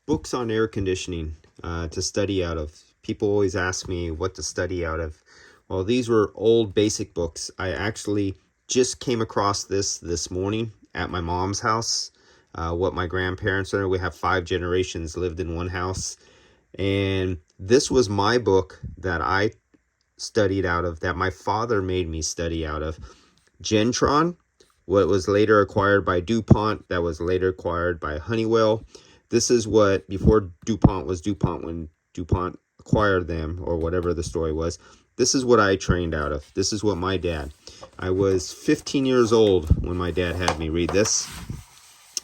books on air conditioning to study out of. People always ask me what to study out of. Well, these were old basic books. I actually just came across this morning at my mom's house. What my grandparents are. We have 5 generations lived in one house. And this was my book that I studied out of, that my father made me study out of. GENETRON, what was later acquired by DuPont, that was later acquired by Honeywell. This is what, before DuPont was DuPont, when DuPont acquired them, or whatever the story was, this is what I trained out of. This is what my dad, I was 15 years old when my dad had me read this,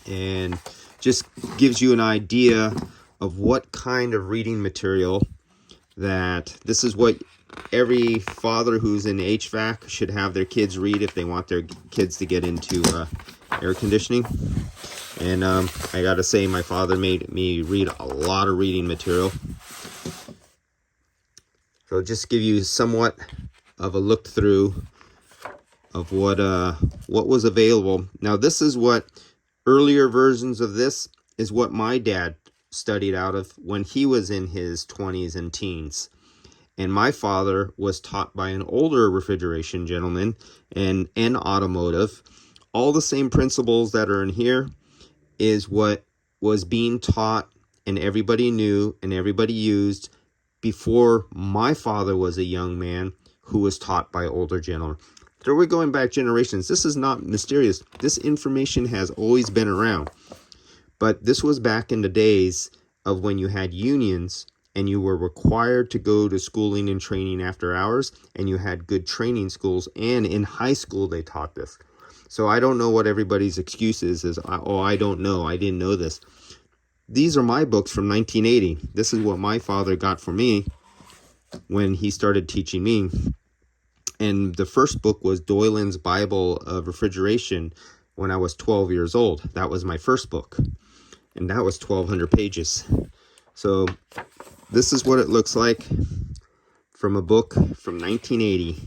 and just gives you an idea of what kind of reading material that this is what every father who's in HVAC should have their kids read if they want their kids to get into air conditioning. And I gotta say, my father made me read a lot of reading material. So just give you somewhat of a look through of what was available. Now this is what earlier versions of this is what my dad studied out of when he was in his 20s and teens. And my father was taught by an older refrigeration gentleman and automotive. All the same principles that are in here is what was being taught and everybody knew and everybody used before my father was a young man who was taught by older gentlemen. So we're going back generations. This is not mysterious. This information has always been around. But this was back in the days of when you had unions and you were required to go to schooling and training after hours, and you had good training schools, and in high school they taught this. So I don't know what everybody's excuse is oh, I don't know, I didn't know this. These are my books from 1980. This is what my father got for me when he started teaching me. And the first book was Doolin's Bible of Refrigeration when I was 12 years old. That was my first book. And that was 1,200 pages. So this is what it looks like from a book from 1980.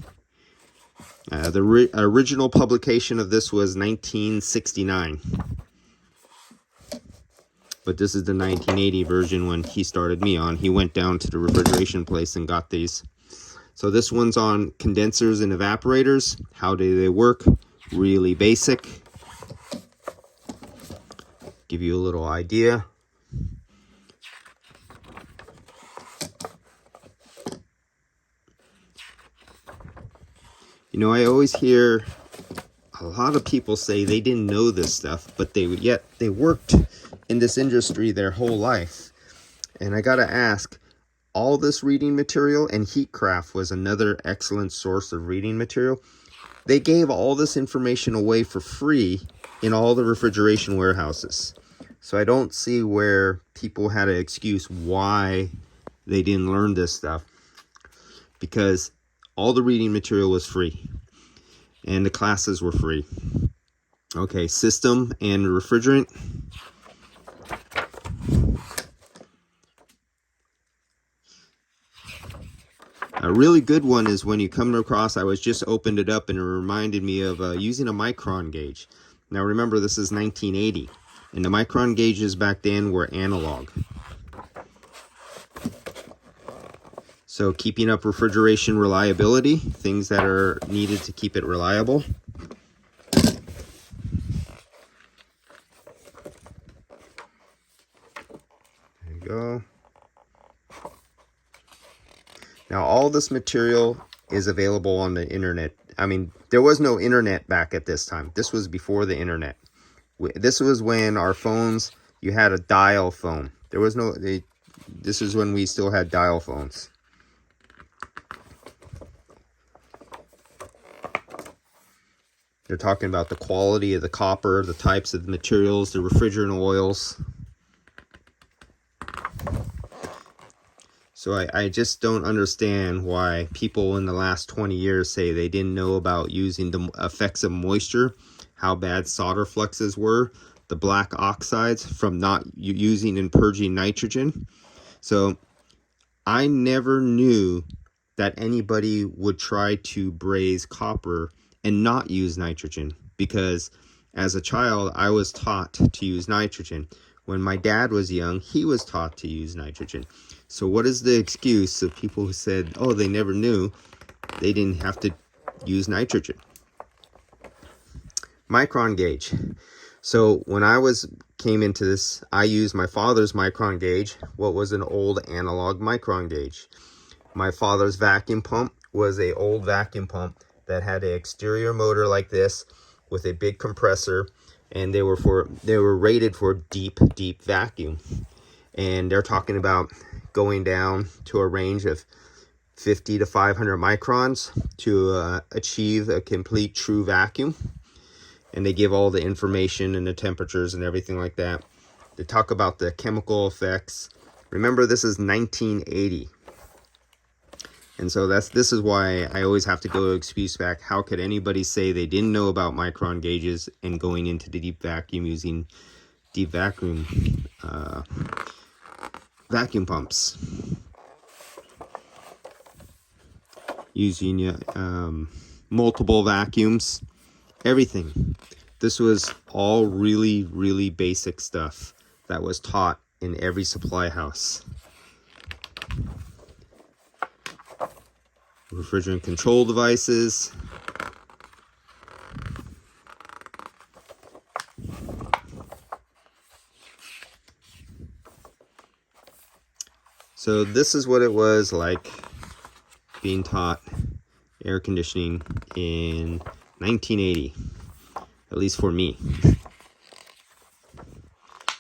The original publication of this was 1969. But this is the 1980 version when he started me on. He went down to the refrigeration place and got these. So this one's on condensers and evaporators. How do they work? Really basic. Give you a little idea. You know, I always hear a lot of people say they didn't know this stuff, but yet they worked in this industry their whole life. And I gotta ask, all this reading material, and Heatcraft was another excellent source of reading material, they gave all this information away for free in all the refrigeration warehouses. So I don't see where people had an excuse why they didn't learn this stuff, because all the reading material was free and the classes were free. Okay, system and refrigerant. A really good one is when you come across, I was just opened it up and it reminded me of using a micron gauge. Now remember, this is 1980 and the micron gauges back then were analog. So keeping up refrigeration reliability, things that are needed to keep it reliable. There you go. Now all this material is available on the internet. I mean, there was no internet back at this time. This was before the internet. This was when our phones, you had a dial phone. There was no, this is when we still had dial phones. They're talking about the quality of the copper, the types of the materials, the refrigerant oils. So I just don't understand why people in the last 20 years say they didn't know about using the effects of moisture, how bad solder fluxes were, the black oxides from not using and purging nitrogen. So I never knew that anybody would try to braze copper and not use nitrogen, because as a child I was taught to use nitrogen. When my dad was young, he was taught to use nitrogen. So what is the excuse of people who said, oh, they never knew they didn't have to use nitrogen? Micron gauge. So when I came into this, I used my father's micron gauge, what was an old analog micron gauge. My father's vacuum pump was an old vacuum pump that had an exterior motor like this with a big compressor, and they were rated for deep vacuum. And they're talking about going down to a range of 50 to 500 microns to achieve a complete true vacuum. And they give all the information and the temperatures and everything like that. They talk about the chemical effects. Remember, this is 1980. And so this is why I always have to go to excuse back. How could anybody say they didn't know about micron gauges and going into the deep vacuum using deep vacuum vacuum pumps? Using multiple vacuums, everything. This was all really basic stuff that was taught in every supply house. Refrigerant control devices. So this is what it was like being taught air conditioning in 1980, at least for me.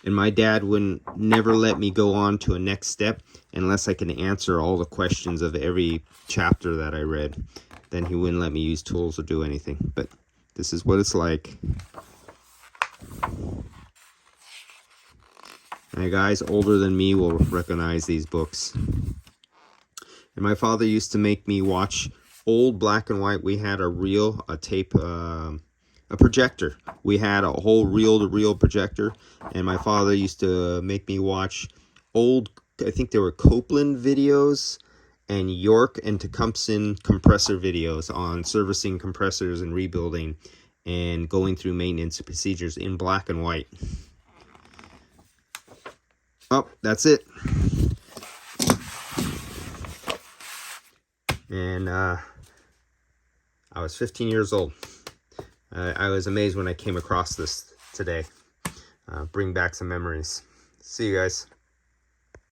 And my dad would never let me go on to a next step unless I can answer all the questions of every chapter that I read. Then he wouldn't let me use tools or do anything. But this is what it's like. And guys older than me will recognize these books. And my father used to make me watch old black and white. We had a tape, a projector. We had a whole reel-to-reel projector, and my father used to make me watch old, I think they were Copeland videos and York and Tecumseh compressor videos on servicing compressors and rebuilding and going through maintenance procedures in black and white. Oh, that's it. And I was 15 years old. I was amazed when I came across this today. Bring back some memories. See you guys.